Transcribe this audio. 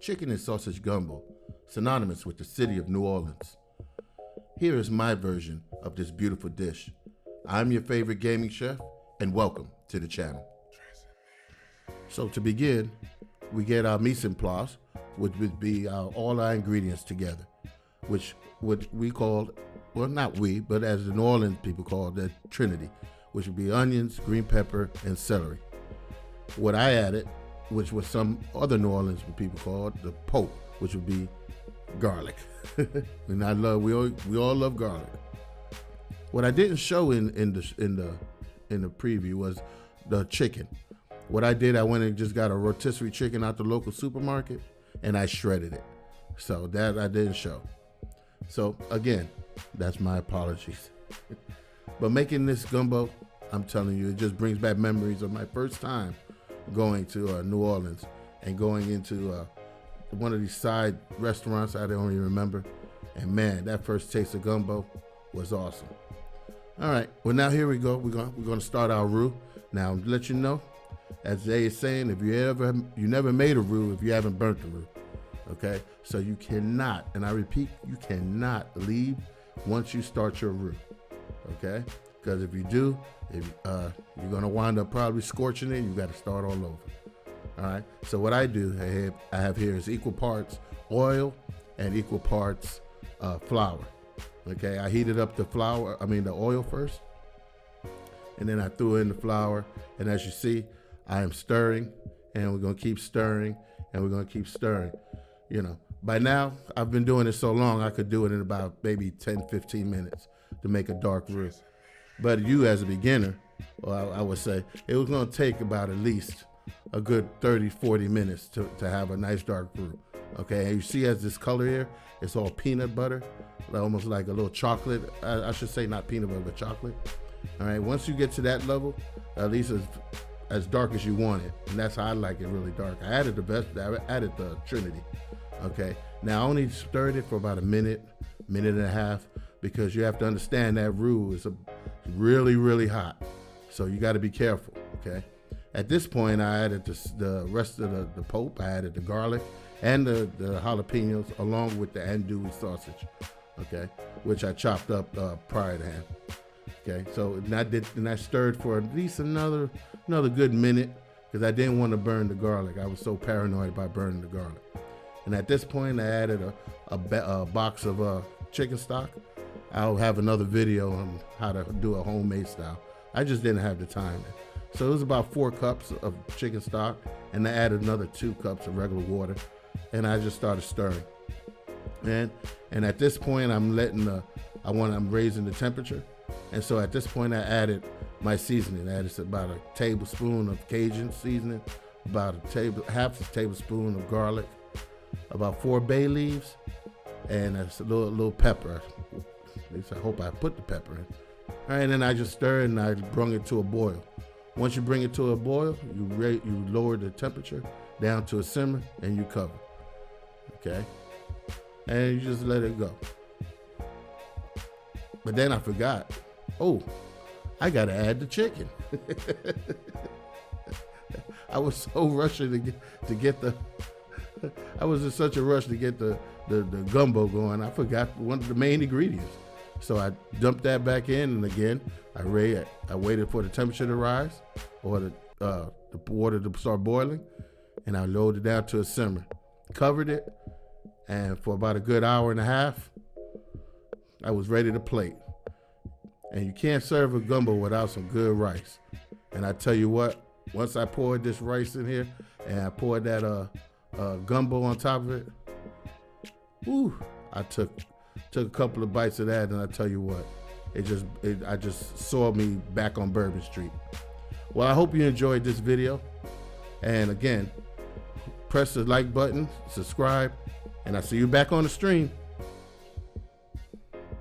chicken and sausage gumbo, synonymous with the city of New Orleans. Here is my version of this beautiful dish. I'm your favorite gaming chef, and welcome to the channel. So to begin, we get our mise en place, which would be all our ingredients together, which we call, well, not we, but as the New Orleans people call the Trinity, which would be onions, green pepper, and celery. What I added, which was some other New Orleans people called the Pope, which would be garlic. And we all love garlic. What I didn't show in the preview was the chicken. What I did, I went and just got a rotisserie chicken out the local supermarket, and I shredded it. So that I didn't show. So again, that's my apologies. But making this gumbo, I'm telling you, it just brings back memories of my first time going to New Orleans and going into one of these side restaurants I don't even remember. And man, that first taste of gumbo was awesome. All right, well now here we go. We're gonna start our roux. Now to let you know, as Jay is saying, if you never made a roux if you haven't burnt the roux. Okay, so you cannot, and I repeat, you cannot leave once you start your roux. Okay, because if you do, you're gonna wind up probably scorching it. You got to start all over. All right. So what I do, I have here is equal parts oil and equal parts flour. Okay, I heated up the oil first, and then I threw in the flour. And as you see, I am stirring, and we're gonna keep stirring, and we're gonna keep stirring. You know, by now I've been doing it so long, I could do it in about maybe 10, 15 minutes to make a dark roux. But you as a beginner, well, I would say it was gonna take about at least a good 30, 40 minutes to have a nice dark roux. Okay, and you see as this color here, it's all peanut butter, almost like a little chocolate. I should say not peanut butter, but chocolate. All right, once you get to that level, at least as dark as you want it, and that's how I like it, really dark. I added the Trinity. Okay, now I only stirred it for about a minute and a half, because you have to understand that roux is really, really hot. So you got to be careful, okay? At this point, I added the rest of the Pope. I added the garlic and the jalapenos along with the andouille sausage, okay, which I chopped up prior to hand. Okay, so I stirred for at least another good minute, because I didn't want to burn the garlic. I was so paranoid about burning the garlic. And at this point, I added a box of chicken stock. I'll have another video on how to do a homemade style. I just didn't have the time. So it was about 4 cups of chicken stock, and I added another 2 cups of regular water, and I just started stirring. And at this point, I'm raising the temperature. And so at this point, I added my seasoning. I added about a tablespoon of Cajun seasoning, about half a tablespoon of garlic, about 4 bay leaves, and a little pepper. At least I hope I put the pepper in. All right, and then I just stirred, and I brought it to a boil. Once you bring it to a boil, you lower the temperature down to a simmer, and you cover. Okay, and you just let it go. But then I forgot. Oh, I gotta add the chicken. I was so rushing to get the. I was in such a rush to get the gumbo going. I forgot one of the main ingredients. So I dumped that back in, and again, I waited for the temperature to rise, or the water to start boiling, and I lowered it down to a simmer. Covered it, and for about a good hour and a half, I was ready to plate. And you can't serve a gumbo without some good rice. And I tell you what, once I poured this rice in here, and I poured that gumbo on top of it, whew, I took a couple of bites of that, and I tell you what, I just saw me back on Bourbon Street. Well, I hope you enjoyed this video, and again, press the like button, subscribe, and I'll see you back on the stream.